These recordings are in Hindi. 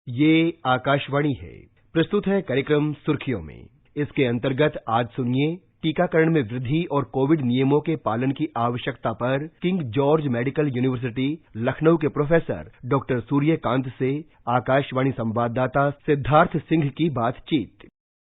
ये आकाशवाणी है। प्रस्तुत है कार्यक्रम सुर्खियों में। इसके अंतर्गत आज सुनिए टीकाकरण में वृद्धि और कोविड नियमों के पालन की आवश्यकता पर king George medical university Lucknow के प्रोफेसर डॉक्टर सूर्यकांत से आकाशवाणी संवाददाता सिद्धार्थ सिंह की बातचीत।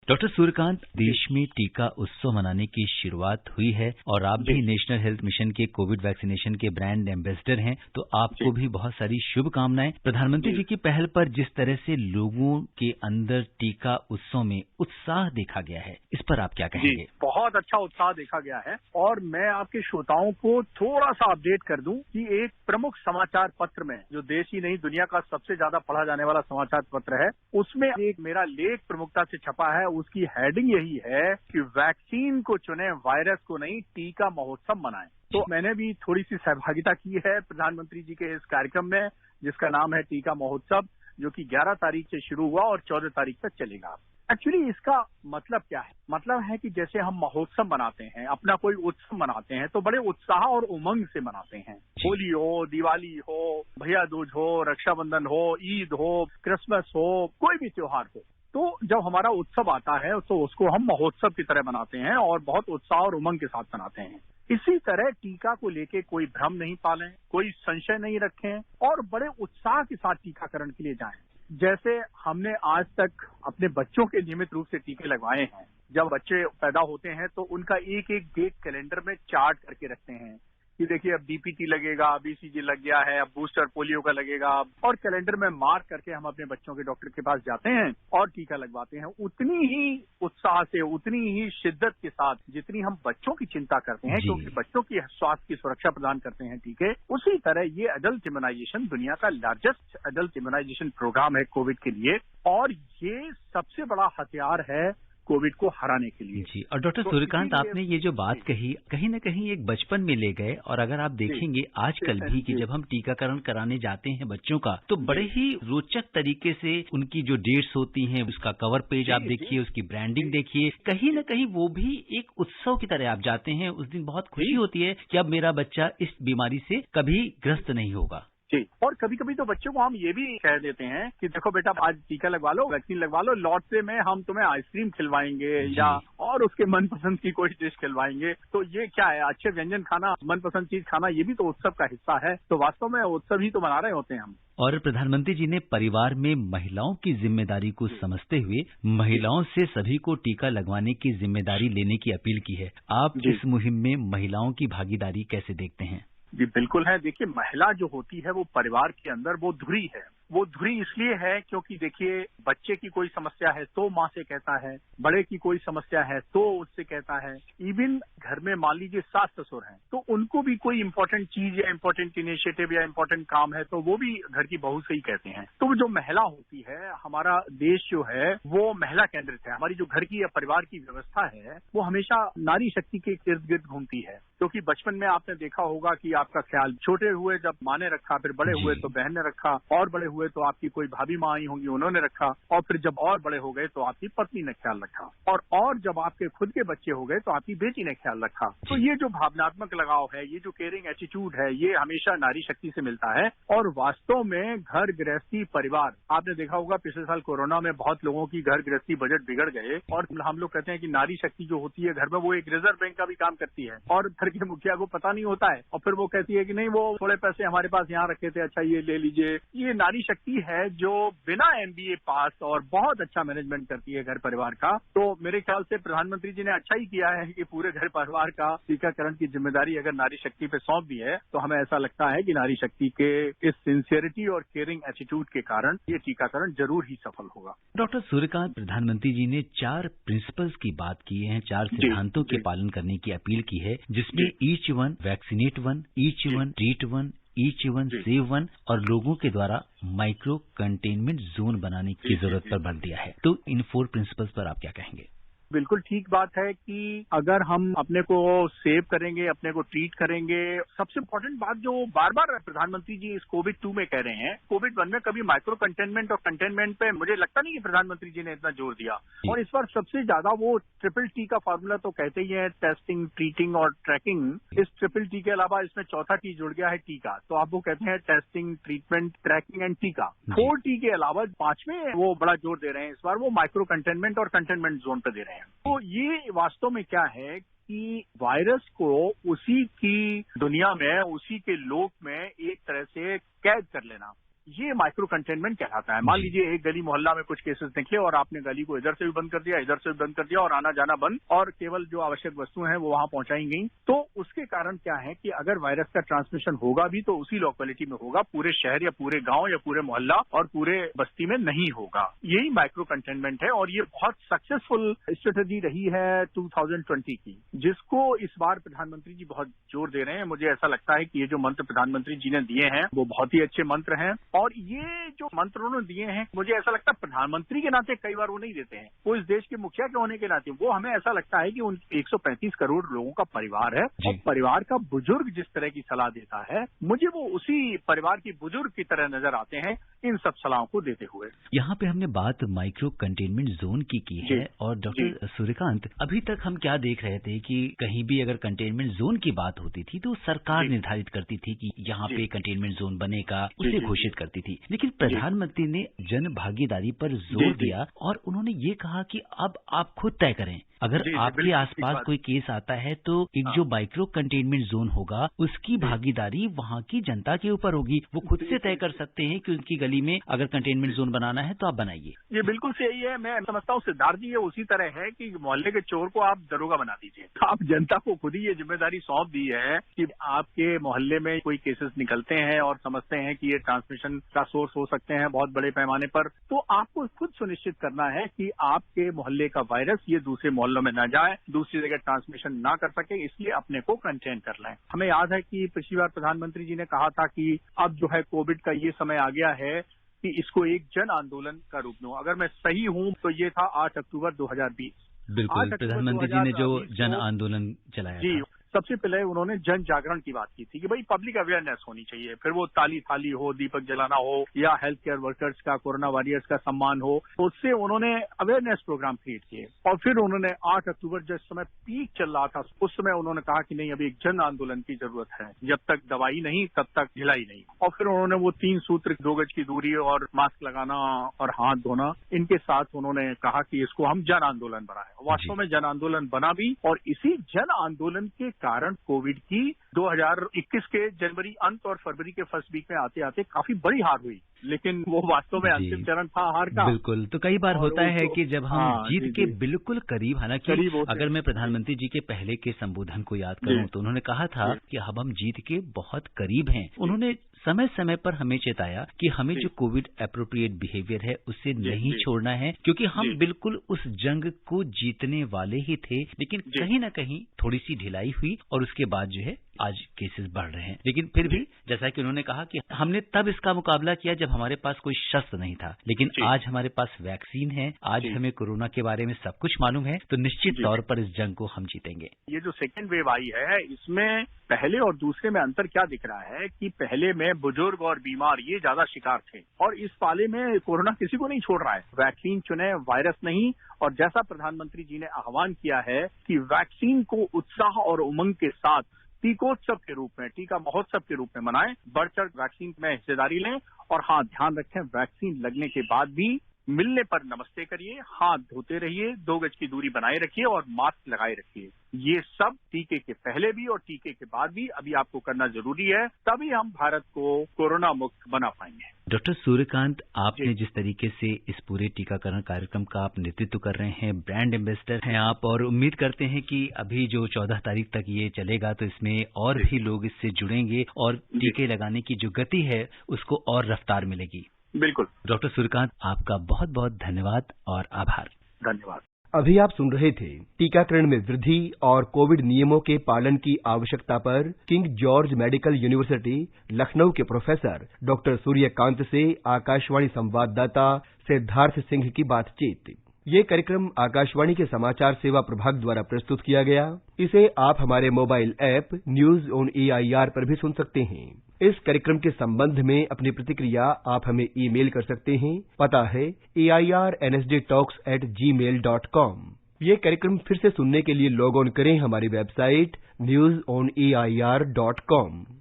डॉक्टर सूर्यकांत, देश में टीका उत्सव मनाने की शुरुआत हुई है और आप भी नेशनल हेल्थ मिशन के कोविड वैक्सीनेशन के ब्रांड एम्बेसडर हैं, तो आपको भी बहुत सारी शुभकामनाएं। प्रधानमंत्री जी की पहल पर जिस तरह से लोगों के अंदर टीका उत्सव में उत्साह देखा गया है, इस पर आप क्या कहेंगे? बहुत अच्छा उत्साह देखा गया है और मैं आपके श्रोताओं को थोड़ा सा अपडेट कर दूं कि एक प्रमुख समाचार पत्र में, जो देश ही नहीं दुनिया का सबसे ज्यादा पढ़ा जाने वाला समाचार पत्र है, उसमें एक मेरा लेख प्रमुखता से छपा है। उसकी हेडिंग यही है कि वैक्सीन को चुने, वायरस को नहीं, टीका महोत्सव मनाएं। तो मैंने भी थोड़ी सी सहभागिता की है प्रधानमंत्री जी के इस कार्यक्रम में, जिसका नाम है टीका महोत्सव, जो कि 11 तारीख से शुरू हुआ और 14 तारीख तक चलेगा। एक्चुअली इसका मतलब क्या है? मतलब है कि जैसे हम महोत्सव मनाते हैं, अपना कोई उत्सव मनाते हैं, तो बड़े उत्साह और उमंग से मनाते हैं। होली हो, दिवाली हो, भैया दूज हो, रक्षाबंधन हो, ईद हो, क्रिसमस हो, कोई भी त्योहार हो, तो जब हमारा उत्सव आता है तो उसको हम महोत्सव की तरह मनाते हैं और बहुत उत्साह और उमंग के साथ मनाते हैं। इसी तरह टीका को लेके कोई भ्रम नहीं पालें, कोई संशय नहीं रखें और बड़े उत्साह के साथ टीकाकरण के लिए जाएं। जैसे हमने आज तक अपने बच्चों के नियमित रूप से टीके लगवाए हैं। जब बच्चे पैदा होते हैं तो उनका एक एक डेट कैलेंडर में चार्ट करके रखते हैं कि देखिए अब डीपीटी लगेगा, बीसीजी लग गया है, अब बूस्टर पोलियो का लगेगा, और कैलेंडर में मार्क करके हम अपने बच्चों के डॉक्टर के पास जाते हैं और टीका लगवाते हैं। उतनी ही उत्साह से, उतनी ही शिद्दत के साथ जितनी हम बच्चों की चिंता करते हैं, क्योंकि बच्चों की स्वास्थ्य की सुरक्षा प्रदान करते हैं टीके, उसी तरह ये एडल्ट इम्यूनाइजेशन दुनिया का लार्जेस्ट एडल्ट इम्यूनाइजेशन प्रोग्राम है कोविड के लिए, और ये सबसे बड़ा हथियार है कोविड को हराने के लिए। जी, और डॉक्टर सूर्यकांत, आपने ये जो बात कही, कहीं न कहीं एक बचपन में ले गए। और अगर आप देखेंगे आजकल भी कि जब हम टीकाकरण कराने जाते हैं बच्चों का, तो बड़े ही रोचक तरीके से उनकी जो डेट्स होती हैं, उसका कवर पेज आप देखिए, उसकी ब्रांडिंग देखिए, कहीं न कहीं वो भी एक उत्सव की तरह आप जाते हैं। उस दिन बहुत खुशी होती है कि अब मेरा बच्चा इस बीमारी से कभी ग्रस्त नहीं होगा। जी, और कभी कभी तो बच्चों को हम ये भी कह देते हैं कि देखो बेटा, आज टीका लगवा लो, वैक्सीन लगवा लो, लौटते में हम तुम्हें आइसक्रीम खिलवाएंगे या और उसके मनपसंद की कोई डिश खिलवाएंगे। तो ये क्या है, अच्छे व्यंजन खाना, मनपसंद चीज खाना, ये भी तो उत्सव का हिस्सा है। तो वास्तव में उत्सव ही तो मना रहे होते हैं हम। और प्रधानमंत्री जी ने परिवार में महिलाओं की जिम्मेदारी को समझते हुए महिलाओं से सभी को टीका लगवाने की जिम्मेदारी लेने की अपील की है। आप इस मुहिम में महिलाओं की भागीदारी कैसे देखते हैं? जी बिल्कुल है। देखिए, महिला जो होती है वो परिवार के अंदर वो धुरी है। वो धुरी इसलिए है क्योंकि देखिए, बच्चे की कोई समस्या है तो माँ से कहता है, बड़े की कोई समस्या है तो उससे कहता है। इवन घर में मान लीजिए सास ससुर हैं, तो उनको भी कोई इंपॉर्टेंट चीज या इंपॉर्टेंट इनिशिएटिव या इंपॉर्टेंट काम है तो वो भी घर की बहू से ही कहते हैं। तो जो महिला होती है, हमारा देश जो है वो महिला केंद्रित है। हमारी जो घर की या परिवार की व्यवस्था है वो हमेशा नारी शक्ति के इर्द गिर्द घूमती है। क्योंकि बचपन में आपने देखा होगा कि आपका ख्याल छोटे हुए जब माँ ने रखा, फिर बड़े हुए तो बहन ने रखा, और बड़े हुए तो आपकी कोई भाभी माँ आई होंगी, उन्होंने रखा, और फिर जब और बड़े हो गए तो आपकी पत्नी ने ख्याल रखा, और जब आपके खुद के बच्चे हो गए तो आपकी बेटी ने ख्याल रखा। तो ये जो भावनात्मक लगाव है, ये जो केयरिंग एटीट्यूड है, ये हमेशा नारी शक्ति से मिलता है। और वास्तव में घर गृहस्थी परिवार, आपने देखा होगा पिछले साल कोरोना में बहुत लोगों की घर गृहस्थी बजट बिगड़ गए, और हम लोग कहते हैं कि नारी शक्ति जो होती है घर में, वो एक रिजर्व बैंक का भी काम करती है, और घर के मुखिया को पता नहीं होता है, और फिर वो कहती है कि नहीं, वो थोड़े पैसे हमारे पास यहाँ रखे थे, अच्छा ये ले लीजिए। ये नारी शक्ति है जो बिना MBA पास और बहुत अच्छा मैनेजमेंट करती है घर परिवार का। तो मेरे ख्याल से प्रधानमंत्री जी ने अच्छा ही किया है कि पूरे घर परिवार का टीकाकरण की जिम्मेदारी अगर नारी शक्ति पे सौंप दी है, तो हमें ऐसा लगता है कि नारी शक्ति के इस सिंसियरिटी और केयरिंग एटीट्यूड के कारण ये टीकाकरण जरूर ही सफल होगा। डॉक्टर सूर्यकांत, प्रधानमंत्री जी ने 4 प्रिंसिपल्स की बात की है, 4 सिद्धांतों के पालन करने की अपील की है, जिसमें each one vaccinate one, each one treat one, each one save one और लोगों के द्वारा माइक्रो कंटेनमेंट जोन बनाने की जरूरत पर बल दिया है। तो इन 4 प्रिंसिपल्स पर आप क्या कहेंगे? बिल्कुल ठीक बात है कि अगर हम अपने को सेव करेंगे, अपने को ट्रीट करेंगे, सबसे इम्पोर्टेंट बात जो बार बार प्रधानमंत्री जी इस कोविड-2 में कह रहे हैं, कोविड-1 में कभी माइक्रो कंटेनमेंट और कंटेनमेंट पे मुझे लगता नहीं कि प्रधानमंत्री जी ने इतना जोर दिया। और इस बार सबसे ज्यादा वो ट्रिपल टी का फॉर्मूला तो कहते ही है, टेस्टिंग, ट्रीटिंग और ट्रैकिंग। इस ट्रिपल टी के अलावा इसमें चौथा टी जुड़ गया है, टीका। तो आप वो कहते हैं टेस्टिंग, ट्रीटमेंट, ट्रैकिंग एंड टीका। 4 टी के अलावा 5वें वो बड़ा जोर दे रहे हैं। इस बार वो माइक्रो कंटेनमेंट और कंटेनमेंट जोन पे दे रहे हैं। तो ये वास्तव में क्या है कि वायरस को उसी की दुनिया में, उसी के लोक में एक तरह से कैद कर लेना, ये माइक्रो कंटेनमेंट कहलाता है। मान लीजिए एक गली मोहल्ला में कुछ केसेस निकले और आपने गली को इधर से भी बंद कर दिया, इधर से भी बंद कर दिया और आना जाना बंद, और केवल जो आवश्यक वस्तुएं हैं वो वहां पहुंचाई गई। तो उसके कारण क्या है कि अगर वायरस का ट्रांसमिशन होगा भी तो उसी लोकेलिटी में होगा, पूरे शहर या पूरे गांव या पूरे मोहल्ला और पूरे बस्ती में नहीं होगा। यही माइक्रो कंटेनमेंट है और ये बहुत सक्सेसफुल स्ट्रेटेजी रही है 2020 की, जिसको इस बार प्रधानमंत्री जी बहुत जोर दे रहे हैं। मुझे ऐसा लगता है कि ये जो मंत्र प्रधानमंत्री जी ने दिए हैं वो बहुत ही अच्छे मंत्र हैं। और ये जो मंत्र उन्होंने दिए हैं, मुझे ऐसा लगता है प्रधानमंत्री के नाते कई बार वो नहीं देते हैं, वो इस देश के मुखिया के होने के नाते, वो हमें ऐसा लगता है कि उन 135 करोड़ लोगों का परिवार है और परिवार का बुजुर्ग जिस तरह की सलाह देता है, मुझे वो उसी परिवार की बुजुर्ग की तरह नजर आते हैं इन सब सलाहों को देते हुए। यहाँ पे हमने बात माइक्रो कंटेनमेंट जोन की है। और डॉक्टर सूर्यकांत, अभी तक हम क्या देख रहे थे कि कहीं भी अगर कंटेनमेंट जोन की बात होती थी तो सरकार निर्धारित करती थी कि यहाँ पे कंटेनमेंट जोन बनेगा, उसे घोषित करती थी। लेकिन प्रधानमंत्री ने जन भागीदारी पर जोर दिया और उन्होंने ये कहा कि अब आप खुद तय करें, अगर आपके आसपास कोई केस आता है तो एक जो माइक्रो कंटेनमेंट जोन होगा उसकी भागीदारी वहाँ की जनता के ऊपर होगी। वो खुद से तय कर सकते हैं कि उनकी गली में अगर कंटेनमेंट जोन बनाना है तो आप बनाइए। ये बिल्कुल सही है। मैं समझता हूँ सिद्धार्थ जी, ये उसी तरह है कि मोहल्ले के चोर को आप दरोगा बना दीजिए। आप जनता को खुद ही ये जिम्मेदारी सौंप दी है कि आपके मोहल्ले में कोई केसेस निकलते हैं और समझते हैं कि ये ट्रांसमिशन का सोर्स हो सकते हैं बहुत बड़े पैमाने पर, तो आपको खुद सुनिश्चित करना है कि आपके मोहल्ले का वायरस ये दूसरे मोहल्लों में न जाए, दूसरी जगह ट्रांसमिशन ना कर सके, इसलिए अपने को कंटेन कर लें। हमें याद है कि पिछली बार प्रधानमंत्री जी ने कहा था कि अब जो है कोविड का ये समय आ गया है कि इसको एक जन आंदोलन का रूप दूं। अगर मैं सही हूं तो ये था 8 अक्टूबर 2020। बिल्कुल, प्रधानमंत्री जी ने जो जन आंदोलन चलाया जी, था। सबसे पहले उन्होंने जन जागरण की बात की थी कि भाई पब्लिक अवेयरनेस होनी चाहिए, फिर वो ताली थाली हो, दीपक जलाना हो या हेल्थ केयर वर्कर्स का, कोरोना वॉरियर्स का सम्मान हो, तो उससे उन्होंने अवेयरनेस प्रोग्राम क्रिएट किए। और फिर उन्होंने 8 अक्टूबर जिस समय पीक चल रहा था उस समय उन्होंने कहा कि नहीं, अभी एक जन आंदोलन की जरूरत है, जब तक दवाई नहीं तब तक ढिलाई नहीं। और फिर उन्होंने वो 3 सूत्र, 2 गज की दूरी और मास्क लगाना और हाथ धोना, इनके साथ उन्होंने कहा कि इसको हम जन आंदोलन बनाए। वास्तव में जन आंदोलन बना भी, और इसी जन आंदोलन के कारण कोविड की 2021 के जनवरी अंत और फरवरी के फर्स्ट वीक में आते आते काफी बड़ी हार हुई, लेकिन वो वास्तव में अंतिम चरण था हार का। बिल्कुल, तो कई बार होता है कि जब हम जीत के बिल्कुल करीब, हालांकि अगर मैं प्रधानमंत्री जी के पहले के संबोधन को याद करूं तो उन्होंने कहा था कि अब हम जीत के बहुत करीब हैं। उन्होंने समय समय पर हमें चेताया कि हमें जो कोविड एप्रोप्रिएट बिहेवियर है उससे नहीं छोड़ना है, क्योंकि हम बिल्कुल उस जंग को जीतने वाले ही थे। लेकिन कहीं ना कहीं थोड़ी सी ढिलाई हुई और उसके बाद जो है आज केसेस बढ़ रहे हैं। लेकिन फिर भी जैसा कि उन्होंने कहा कि हमने तब इसका मुकाबला किया जब हमारे पास कोई शस्त्र नहीं था, लेकिन आज हमारे पास वैक्सीन है, आज हमें कोरोना के बारे में सब कुछ मालूम है, तो निश्चित तौर पर इस जंग को हम जीतेंगे। ये जो सेकेंड वेव आई है इसमें पहले और दूसरे में अंतर क्या दिख रहा है कि पहले में बुजुर्ग और बीमार ये ज्यादा शिकार थे, और इस पाले में कोरोना किसी को नहीं छोड़ रहा है। वैक्सीन चुने, वायरस नहीं। और जैसा प्रधानमंत्री जी ने आह्वान किया है कि वैक्सीन को उत्साह और उमंग के साथ टीकोत्सव के रूप में, टीका महोत्सव के रूप में मनाएं, बढ़ चढ़ वैक्सीन में हिस्सेदारी लें। और हाँ, ध्यान रखें, वैक्सीन लगने के बाद भी मिलने पर नमस्ते करिए, हाथ धोते रहिए, 2 गज की दूरी बनाए रखिए और मास्क लगाए रखिए। ये सब टीके के पहले भी और टीके के बाद भी अभी आपको करना जरूरी है, तभी हम भारत को कोरोना मुक्त बना पाएंगे। डॉक्टर सूर्यकांत, आपने जिस तरीके से इस पूरे टीकाकरण कार्यक्रम का आप नेतृत्व कर रहे हैं, ब्रांड एम्बेसडर हैं आप, और उम्मीद करते हैं कि अभी जो 14 तारीख तक ये चलेगा तो इसमें और भी लोग इससे जुड़ेंगे और टीके लगाने की जो गति है उसको और रफ्तार मिलेगी। बिल्कुल। डॉक्टर सूर्यकांत, आपका बहुत बहुत धन्यवाद और आभार। धन्यवाद। अभी आप सुन रहे थे टीकाकरण में वृद्धि और कोविड नियमों के पालन की आवश्यकता पर king George medical university Lucknow के प्रोफेसर डॉक्टर सूर्यकांत से आकाशवाणी संवाददाता सिद्धार्थ सिंह की बातचीत। ये कार्यक्रम आकाशवाणी के समाचार सेवा प्रभाग द्वारा प्रस्तुत किया गया। इसे आप हमारे mobile app news on AIR पर भी सुन सकते हैं। इस कार्यक्रम के संबंध में अपनी प्रतिक्रिया आप हमें ईमेल कर सकते हैं। पता है airnsdtalks@gmail.com। ये कार्यक्रम फिर से सुनने के लिए लॉग ऑन करें हमारी वेबसाइट newsonair.com।